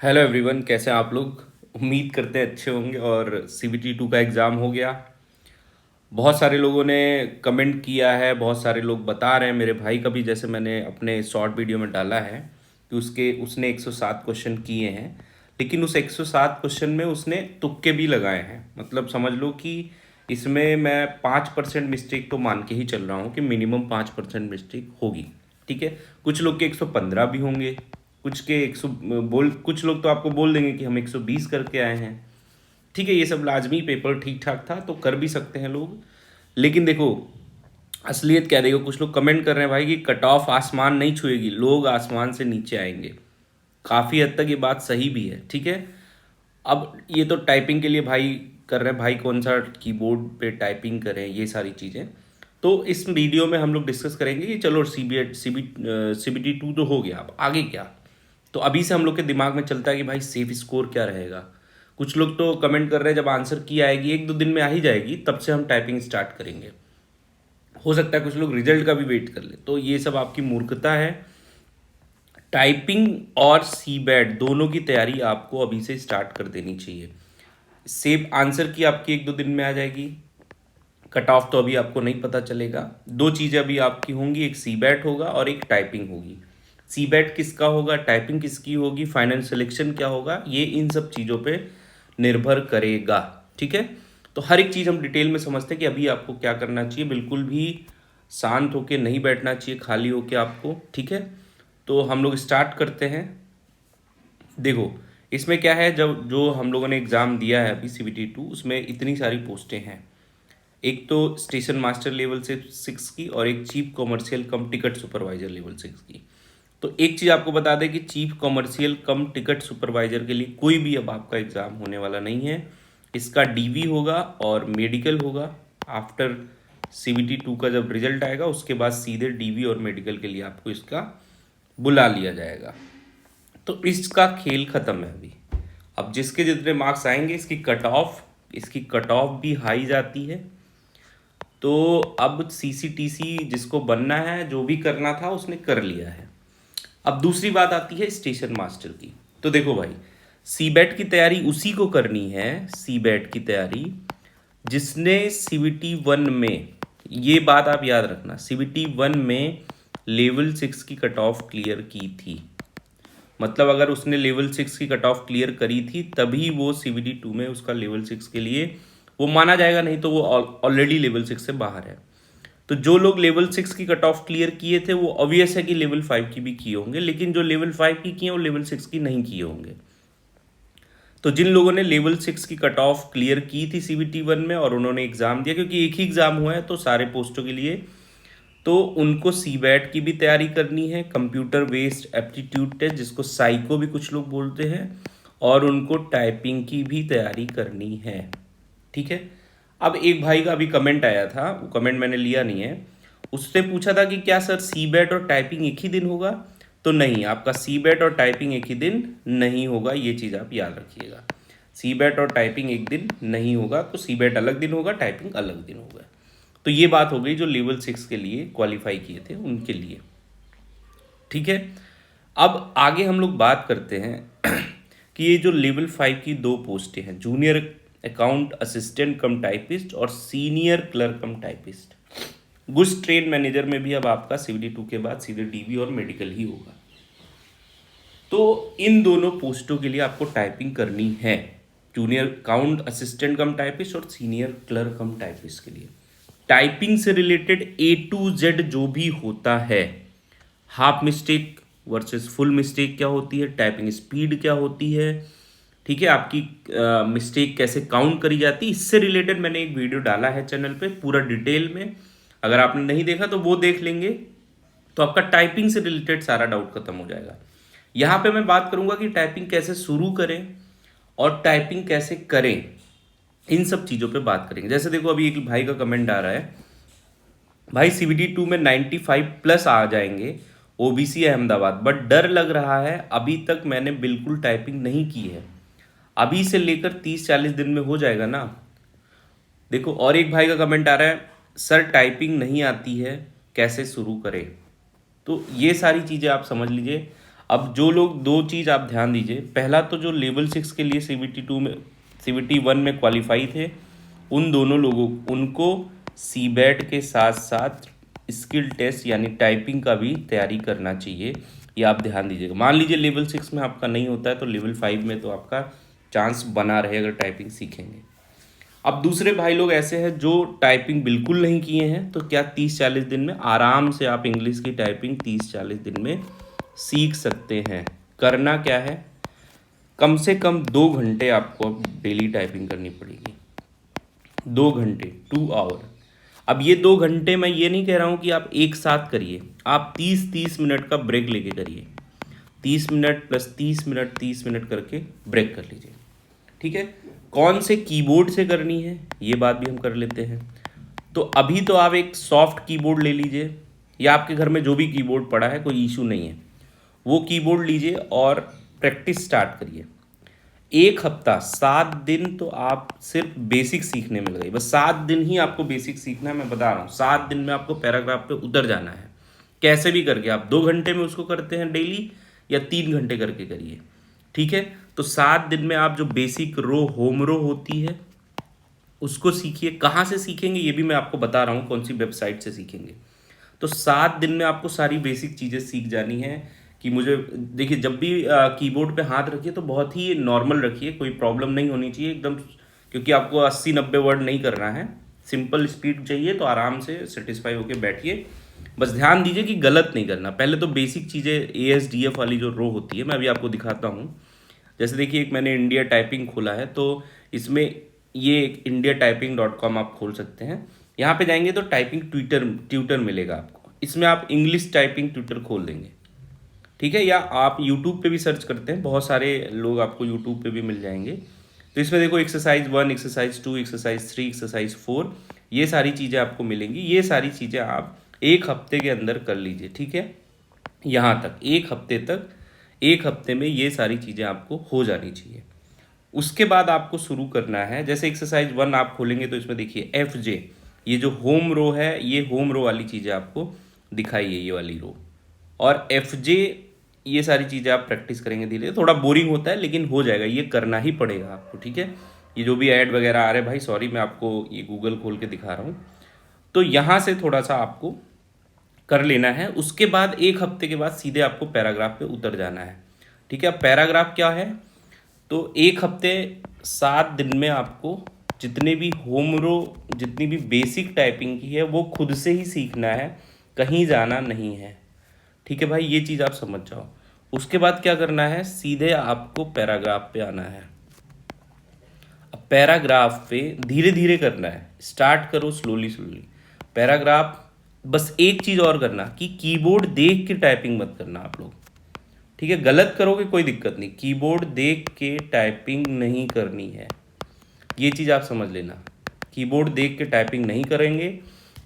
Hello everyone, कैसे हैं आप लोग। उम्मीद करते हैं अच्छे होंगे। और सीबीटी 2 का एग्ज़ाम हो गया। बहुत सारे लोगों ने कमेंट किया है, बहुत सारे लोग बता रहे हैं। मेरे भाई का भी, जैसे मैंने अपने शॉर्ट वीडियो में डाला है कि उसने 107 क्वेश्चन किए हैं। लेकिन उस 107 क्वेश्चन में उसने तुक्के भी लगाए हैं। मतलब समझ लो कि इसमें मैं 5% मिस्टेक तो मान के ही चल रहा हूँ कि मिनिमम 5% मिस्टेक होगी। ठीक है। कुछ लोग के 115 भी होंगे, कुछ के 100 बोल, कुछ लोग तो आपको बोल देंगे कि हम 120 करके आए हैं। ठीक है, ये सब लाजमी, पेपर ठीक ठाक था तो कर भी सकते हैं लोग। लेकिन देखो, असलियत क्या, देखो कुछ लोग कमेंट कर रहे हैं भाई कि कट ऑफ आसमान नहीं छुएगी, लोग आसमान से नीचे आएंगे। काफ़ी हद तक ये बात सही भी है। ठीक है। अब ये तो टाइपिंग के लिए भाई कर रहे हैं, भाई कौन सा कीबोर्ड पे टाइपिंग करें, ये सारी चीज़ें तो इस वीडियो में हम लोग डिस्कस करेंगे कि चलो सीबीटी 2 तो हो गया, अब आगे क्या। तो अभी से हम लोग के दिमाग में चलता है कि भाई सेफ स्कोर क्या रहेगा। कुछ लोग तो कमेंट कर रहे हैं जब आंसर की आएगी, 1-2 दिन में आ ही जाएगी, तब से हम टाइपिंग स्टार्ट करेंगे। हो सकता है कुछ लोग रिजल्ट का भी वेट कर ले, तो ये सब आपकी मूर्खता है। टाइपिंग और सीबैट दोनों की तैयारी आपको अभी से स्टार्ट कर देनी चाहिए। सेफ आंसर की आपकी 1-2 दिन में आ जाएगी। कट ऑफ तो अभी आपको नहीं पता चलेगा। दो चीज़ें अभी आपकी होंगी, एक सीबैट होगा और एक टाइपिंग होगी। सीबैट किसका होगा, टाइपिंग किसकी होगी, फाइनल सिलेक्शन क्या होगा, ये इन सब चीज़ों पे निर्भर करेगा। ठीक है। तो हर एक चीज़ हम डिटेल में समझते हैं कि अभी आपको क्या करना चाहिए। बिल्कुल भी शांत होके नहीं बैठना चाहिए, खाली होके आपको। ठीक है। तो हम लोग स्टार्ट करते हैं। देखो, इसमें क्या है, जब जो हम लोगों ने एग्ज़ाम दिया है अभी सीबीटी 2, उसमें इतनी सारी पोस्टें हैं। एक तो स्टेशन मास्टर लेवल से 6 की, और एक चीफ कॉमर्शियल कम टिकट सुपरवाइजर लेवल 6 की। तो एक चीज़ आपको बता दें कि चीफ कॉमर्शियल कम टिकट सुपरवाइजर के लिए कोई भी अब आपका एग्ज़ाम होने वाला नहीं है। इसका डीवी होगा और मेडिकल होगा। आफ्टर सीबीटी 2 का जब रिजल्ट आएगा उसके बाद सीधे डीवी और मेडिकल के लिए आपको इसका बुला लिया जाएगा। तो इसका खेल खत्म है अभी। अब जिसके जितने मार्क्स आएंगे, इसकी कट ऑफ भी हाई जाती है। तो अब सीसीटीसी जिसको बनना है, जो भी करना था उसने कर लिया है। अब दूसरी बात आती है स्टेशन मास्टर की। तो देखो भाई, सीबैट की तैयारी उसी को करनी है, सीबैट की तैयारी जिसने सीबीटी 1 में, ये बात आप याद रखना, सीबीटी 1 में लेवल 6 की कट ऑफ क्लियर की थी। मतलब अगर उसने लेवल 6 की कट ऑफ क्लियर करी थी तभी वो सीबीटी 2 में उसका लेवल 6 के लिए वो माना जाएगा, नहीं तो वो ऑलरेडी लेवल 6 से बाहर है। तो जो लोग लेवल 6 की कट ऑफ क्लियर किए थे वो ऑब्वियस है कि लेवल 5 की भी किए होंगे, लेकिन जो लेवल 5 की किए वो लेवल 6 की नहीं किए होंगे। तो जिन लोगों ने लेवल 6 की कट ऑफ क्लियर की थी सीबीटी 1 में और उन्होंने एग्जाम दिया, क्योंकि एक ही एग्जाम हुआ है तो सारे पोस्टों के लिए, तो उनको सीबैट की भी तैयारी करनी है, कंप्यूटर बेस्ड एप्टीट्यूड टेस्ट जिसको साइको भी कुछ लोग बोलते हैं, और उनको टाइपिंग की भी तैयारी करनी है। ठीक है। अब एक भाई का अभी कमेंट आया था, वो कमेंट मैंने लिया नहीं है। उसने पूछा था कि क्या सर सीबैट और टाइपिंग एक ही दिन होगा। तो नहीं, आपका सीबैट और टाइपिंग एक ही दिन नहीं होगा, ये चीज़ आप याद रखिएगा। सीबैट और टाइपिंग एक दिन नहीं होगा। तो सीबैट अलग दिन होगा, टाइपिंग अलग दिन होगा। तो ये बात हो गई जो लेवल 6 के लिए क्वालिफाई किए थे उनके लिए। ठीक है। अब आगे हम लोग बात करते हैं कि ये जो लेवल 5 की दो पोस्टें हैं, junior account assistant cum typist और senior clerk cum typist, goods trade manager में भी अब आपका सीबीटी 2 के बाद सीधे डीवी और मेडिकल ही होगा। तो इन दोनों पोस्टों के लिए आपको टाइपिंग करनी है, junior account assistant cum typist और सीनियर क्लर्क कम टाइपिस्ट के लिए। टाइपिंग से रिलेटेड A to Z जो भी होता है, half mistake versus full mistake क्या होती है, टाइपिंग स्पीड क्या होती है, ठीक है, आपकी मिस्टेक कैसे काउंट करी जाती है, इससे रिलेटेड मैंने एक वीडियो डाला है चैनल पे पूरा डिटेल में। अगर आपने नहीं देखा तो वो देख लेंगे, तो आपका टाइपिंग से रिलेटेड सारा डाउट खत्म हो जाएगा। यहाँ पे मैं बात करूंगा कि टाइपिंग कैसे शुरू करें और टाइपिंग कैसे करें, इन सब चीज़ों पे बात करेंगे। जैसे देखो, अभी एक भाई का कमेंट आ रहा है, भाई सीबीटी 2 में 95+ आ जाएंगे, ओबीसी अहमदाबाद, बट डर लग रहा है, अभी तक मैंने बिल्कुल टाइपिंग नहीं की है। अभी से लेकर 30-40 दिन में हो जाएगा ना। देखो, और एक भाई का कमेंट आ रहा है, सर टाइपिंग नहीं आती है, कैसे शुरू करें। तो ये सारी चीज़ें आप समझ लीजिए। अब जो लोग, दो चीज़ आप ध्यान दीजिए। पहला तो जो लेवल 6 के लिए CBT 2 में, CBT 1 में क्वालिफाई थे, उन दोनों लोगों, उनको CBET के साथ साथ स्किल टेस्ट यानी टाइपिंग का भी तैयारी करना चाहिए। ये आप ध्यान दीजिएगा। मान लीजिए लेवल 6 में आपका नहीं होता है तो लेवल 5 में तो आपका चांस बना रहे अगर टाइपिंग सीखेंगे। अब दूसरे भाई लोग ऐसे हैं जो टाइपिंग बिल्कुल नहीं किए हैं, तो क्या 30-40 दिन में आराम से आप इंग्लिश की टाइपिंग 30-40 दिन में सीख सकते हैं। करना क्या है, कम से कम 2 घंटे आपको डेली टाइपिंग करनी पड़ेगी। 2 घंटे, 2 आवर। अब ये 2 घंटे मैं ये नहीं कह रहा हूँ कि आप एक साथ करिए, आप 30-30 मिनट का ब्रेक लेके करिए। 30 मिनट प्लस 30 मिनट, 30 मिनट करके ब्रेक कर लीजिए। ठीक है। कौन से कीबोर्ड से करनी है ये बात भी हम कर लेते हैं। तो अभी तो आप एक सॉफ्ट कीबोर्ड ले लीजिए, या आपके घर में जो भी कीबोर्ड पड़ा है कोई इशू नहीं है, वो कीबोर्ड लीजिए और प्रैक्टिस स्टार्ट करिए। 1 हफ्ता, 7 दिन तो आप सिर्फ बेसिक सीखने में लगाइए। बस 7 दिन ही आपको बेसिक सीखना है, मैं बता रहा हूँ। 7 दिन में आपको पैराग्राफ पे उतर जाना है, कैसे भी करके। आप 2 घंटे में उसको करते हैं डेली, या 3 घंटे करके करिए। ठीक है। तो 7 दिन में आप जो बेसिक रो, होम रो होती है, उसको सीखिए। कहाँ से सीखेंगे ये भी मैं आपको बता रहा हूँ, कौन सी वेबसाइट से सीखेंगे। तो 7 दिन में आपको सारी बेसिक चीज़ें सीख जानी है। कि मुझे देखिए, जब भी कीबोर्ड पे हाथ रखिए तो बहुत ही नॉर्मल रखिए, कोई प्रॉब्लम नहीं होनी चाहिए एकदम, क्योंकि आपको 80-90 वर्ड नहीं करना है। सिंपल स्पीड चाहिए, तो आराम से सेटिस्फाई होकर बैठिए। बस ध्यान दीजिए कि गलत नहीं करना। पहले तो बेसिक चीज़ें, ASDF वाली जो रो होती है, मैं अभी आपको दिखाता हूँ। जैसे देखिए, एक मैंने इंडिया टाइपिंग खोला है, तो इसमें ये एक indiatyping.com आप खोल सकते हैं। यहाँ पे जाएंगे तो टाइपिंग ट्यूटर मिलेगा आपको। इसमें आप इंग्लिश टाइपिंग ट्यूटर खोल देंगे। ठीक है। या आप यूट्यूब पे भी सर्च करते हैं, बहुत सारे लोग आपको यूट्यूब पे भी मिल जाएंगे। तो इसमें देखो एक्सरसाइज 1, एक्सरसाइज 2, एक्सरसाइज 3, एक्सरसाइज 4, ये सारी चीज़ें आपको मिलेंगी। ये सारी चीज़ें आप 1 हफ्ते के अंदर कर लीजिए। ठीक है। यहाँ तक 1 हफ्ते तक, 1 हफ्ते में ये सारी चीज़ें आपको हो जानी चाहिए। उसके बाद आपको शुरू करना है। जैसे एक्सरसाइज 1 आप खोलेंगे तो इसमें देखिए FJ, ये जो होम रो है, ये होम रो वाली चीज़ें आपको दिखाई है, ये वाली रो। और FJ, ये सारी चीज़ें आप प्रैक्टिस करेंगे धीरे। थोड़ा बोरिंग होता है लेकिन हो जाएगा, ये करना ही पड़ेगा आपको। ठीक है। ये जो भी ऐड वगैरह आ रहे हैं भाई, सॉरी, मैं आपको ये गूगल खोल के दिखा रहा हूँ। तो यहाँ से थोड़ा सा आपको कर लेना है। उसके बाद 1 हफ्ते के बाद सीधे आपको पैराग्राफ पे उतर जाना है। ठीक है। अब पैराग्राफ क्या है, तो 1 हफ्ते 7 दिन में आपको जितने भी होम रो, जितनी भी बेसिक टाइपिंग की है, वो खुद से ही सीखना है, कहीं जाना नहीं है। ठीक है भाई, ये चीज़ आप समझ जाओ। उसके बाद क्या करना है, सीधे आपको पैराग्राफ पे आना है। अब पैराग्राफ पे धीरे धीरे करना है, स्टार्ट करो स्लोली स्लोली पैराग्राफ। बस एक चीज़ और करना कि कीबोर्ड देख के टाइपिंग मत करना आप लोग। ठीक है। गलत करोगे कोई दिक्कत नहीं, कीबोर्ड देख के टाइपिंग नहीं करनी है, ये चीज़ आप समझ लेना। कीबोर्ड देख के टाइपिंग नहीं करेंगे,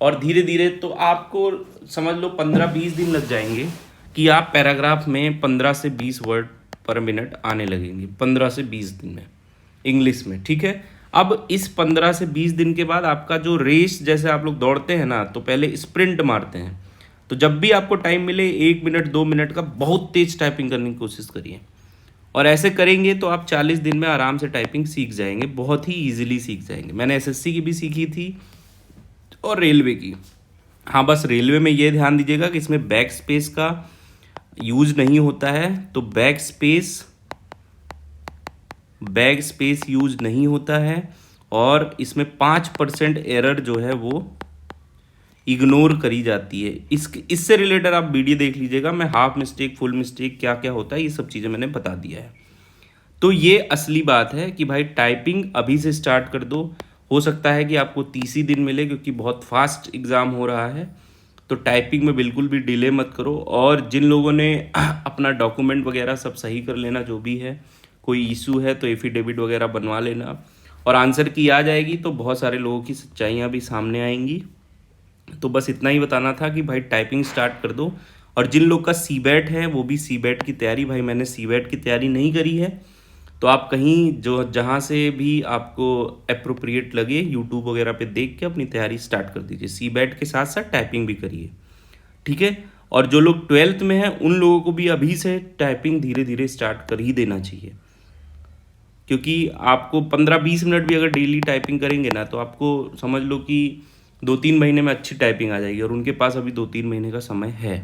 और धीरे धीरे तो आपको समझ लो 15-20 दिन लग जाएंगे कि आप पैराग्राफ में 15 से 20 वर्ड पर मिनट आने लगेंगे, 15 से 20 दिन में इंग्लिश में। ठीक है। अब इस 15 से 20 दिन के बाद आपका जो रेस, जैसे आप लोग दौड़ते हैं ना, तो पहले स्प्रिंट मारते हैं। तो जब भी आपको टाइम मिले 1 मिनट 2 मिनट का बहुत तेज टाइपिंग करने की कोशिश करिए। और ऐसे करेंगे तो आप 40 दिन में आराम से टाइपिंग सीख जाएंगे, बहुत ही ईजिली सीख जाएंगे। मैंने SSC की भी सीखी थी और रेलवे की। हाँ, बस रेलवे में ये ध्यान दीजिएगा कि इसमें बैक स्पेस का यूज नहीं होता है। तो बैक स्पेस यूज नहीं होता है, और इसमें 5% एरर जो है वो इग्नोर करी जाती है। इससे रिलेटेड आप वीडियो देख लीजिएगा, मैं हाफ मिस्टेक, फुल मिस्टेक, क्या क्या होता है, ये सब चीज़ें मैंने बता दिया है। तो ये असली बात है कि भाई टाइपिंग अभी से स्टार्ट कर दो। हो सकता है कि आपको 30 ही दिन मिले, क्योंकि बहुत फास्ट एग्ज़ाम हो रहा है। तो टाइपिंग में बिल्कुल भी डिले मत करो। और जिन लोगों ने अपना डॉक्यूमेंट वगैरह सब सही कर लेना, जो भी है, कोई इशू है तो एफिडेविट वगैरह बनवा लेना, और आंसर की आ जाएगी तो बहुत सारे लोगों की सच्चाइयाँ भी सामने आएंगी। तो बस इतना ही बताना था कि भाई टाइपिंग स्टार्ट कर दो। और जिन लोग का CBET है वो भी CBET की तैयारी, भाई मैंने CBET की तैयारी नहीं करी है, तो आप कहीं जो जहाँ से भी आपको अप्रोप्रिएट लगे यूट्यूब वगैरह पे देख के अपनी तैयारी स्टार्ट कर दीजिए। CBET के साथ साथ टाइपिंग भी करिए। ठीक है। और जो लोग 12th में हैं उन लोगों को भी अभी से टाइपिंग धीरे धीरे स्टार्ट कर ही देना चाहिए, क्योंकि आपको 15-20 मिनट भी अगर डेली टाइपिंग करेंगे ना तो आपको समझ लो कि 2-3 महीने में अच्छी टाइपिंग आ जाएगी, और उनके पास अभी 2-3 महीने का समय है।